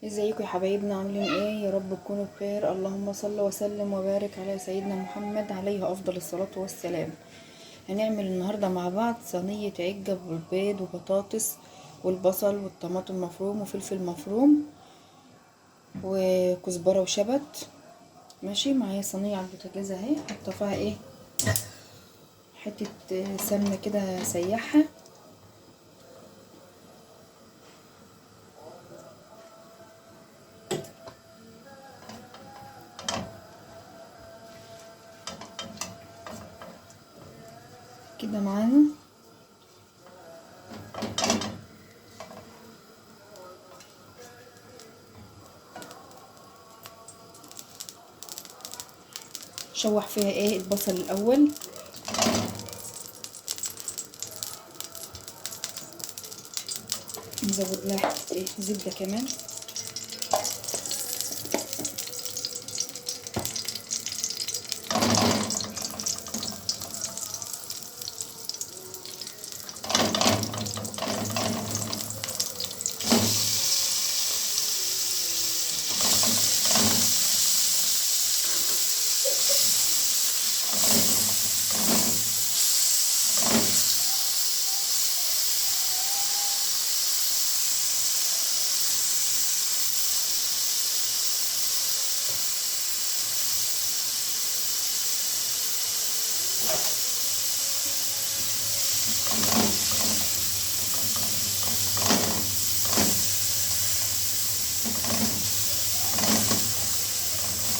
ازيكم يا حبايبنا، عاملين ايه؟ يا رب تكونوا بخير. اللهم صل وسلم وبارك على سيدنا محمد عليه افضل الصلاة والسلام. هنعمل النهاردة مع بعض صينية عجة بالبيض وبطاطس والبصل والطماطم مفروم وفلفل مفروم وكزبرة وشبت. ماشي معايا صينية على البوتاجاز اهي، حاطه فيها ايه، حتة سمنة كده سيحها كده معانا. شوح فيها ايه البصل الاول، نزود لها حتة ايه زبدة كمان،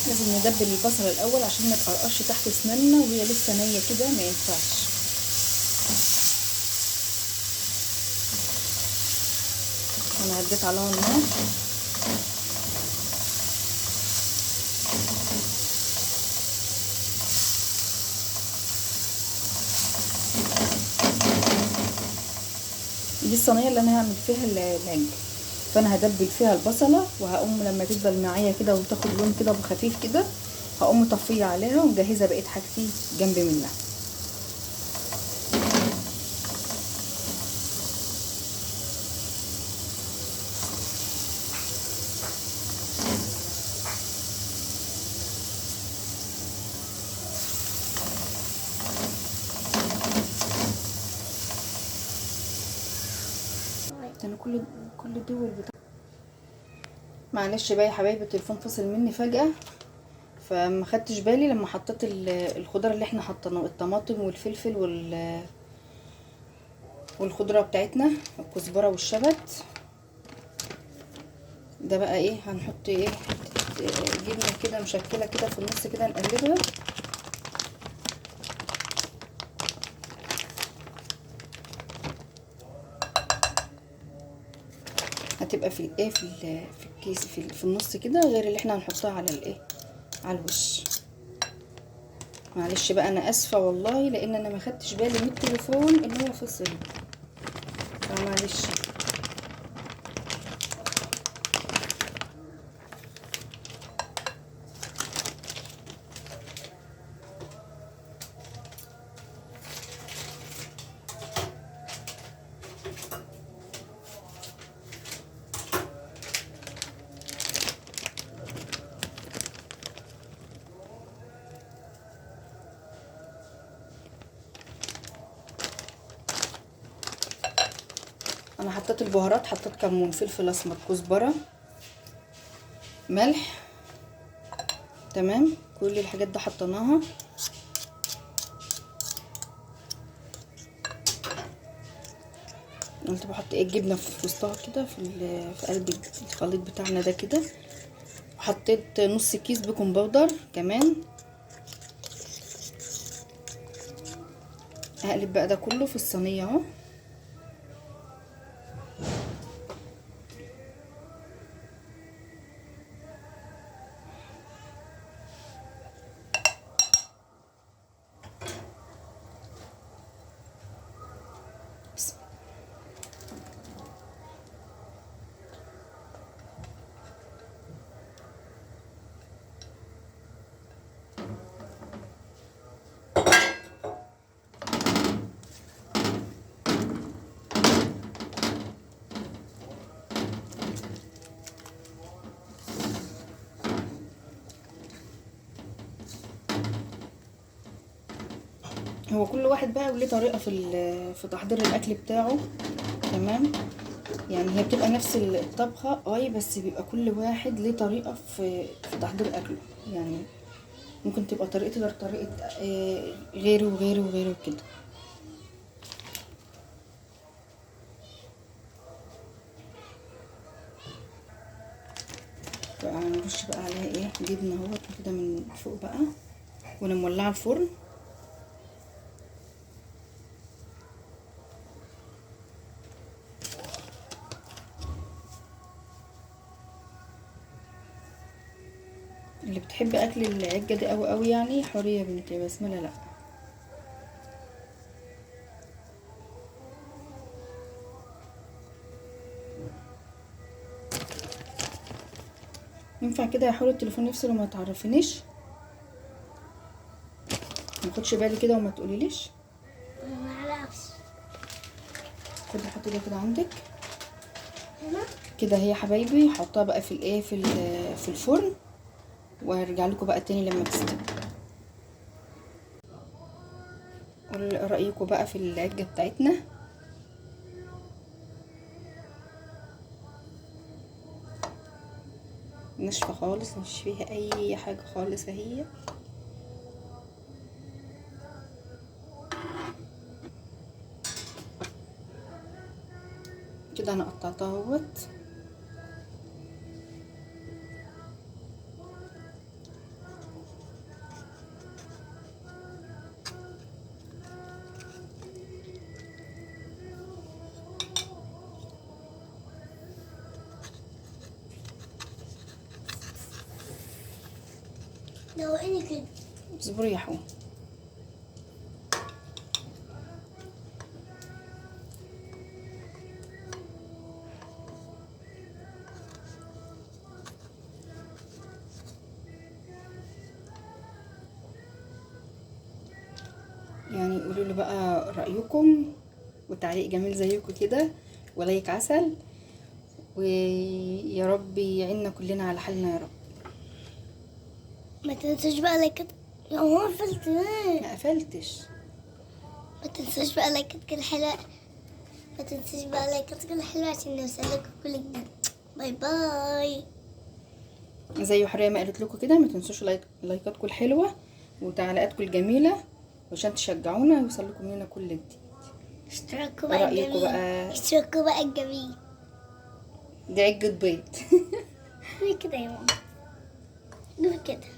لازم ندبل البصل الاول عشان ما تقرقش تحت اسناننا وهي لسه نيه كده، ما ينفعش. انا هديت عليها النار، دي الصينيه اللي انا هعمل فيها العجة، فانا هدبل فيها البصله وهقوم لما تدبل معايا كده وتاخد لون كده خفيف كده هقوم مطفيه عليها ومجهزه بقيه حاجتي جنب منها. انا كل دول معلش بقى يا حبايبي، التليفون فصل مني فجأة فما خدتش بالي لما حطيت الخضار اللي احنا حطيناه، الطماطم والفلفل والخضره بتاعتنا الكزبره والشبت. ده بقى ايه، هنحط ايه جبنه كده مشكله كده في النص كده نقلبها، هتبقى في الايه في الكيس في النص كده، غير اللي احنا هنحطها على الايه على الوش. معلش بقى انا اسفه والله، لان انا ما خدتش بالي من التليفون ان هو فصل، فمعلش. انا حطيت البهارات، حطيت كمون، فلفل اسمر، كزبره، ملح، تمام. كل الحاجات دي حطيناها. قلت بحط ايه الجبنه في وسطها كده في قلب الخليط بتاعنا ده كده. وحطيت نص كيس بيكنج باودر كمان. هقلب بقى ده كله في الصينيه اهو. هو كل واحد بقى وليه طريقه في تحضير الاكل بتاعه. تمام. يعني هي بتبقى نفس الطبخه بس بيبقى كل واحد ليه طريقه في تحضير اكله. يعني ممكن تبقى طريقتي غير طريقه غيره وغيره وغيره كده. بقى هنرش بقى عليها جبنه اهوت كده من فوق بقى، وانا مولعه الفرن. اللي بتحب اكل العجه دي قوي قوي يعني حوريه يا بنتي، بسمله لا. ينفع كده يا حور التليفون يفصل وما تعرفينيش؟ ما تاخدش بالي كده وما تقوليليش. ما اعرفش. خدي حطي ده كده عندك هنا كده. هي حبايبي حطها بقى في الفرن، وهرجع لكم بقى تاني لما تستوي. قولوا رايكم بقى في العجه بتاعتنا. ناشفه خالص، مش فيها اي حاجه خالص اهي. كده انا قطعتها اهوت. دوقيني كده. اصبري يا حو. يعني قولوا لي بقى رايكم، وتعليق جميل زيكم كده، ولايك عسل، ويا رب يعيننا كلنا على حالنا يا رب. ما تنسوش بقى لايكات. يا هو قفلت ليه؟ ما قفلتش. ما تنسوش بقى لايكات كل حلوة. ما تنسوش بقى لايكات كل حلوة عشان نوصلكوا كل جديد. باي باي. زي حريه ما قالت لكم كده، ما تنسوش لايكاتكم الحلوه وتعليقاتكم الجميله عشان تشجعونا ويوصل لكم مننا كل جديد. اشتركوا بقى رايكم الجميل. بقى. اشتركوا بقى الجميل. دي عجه بيض. ليه كده يا ماما؟ ليه كده؟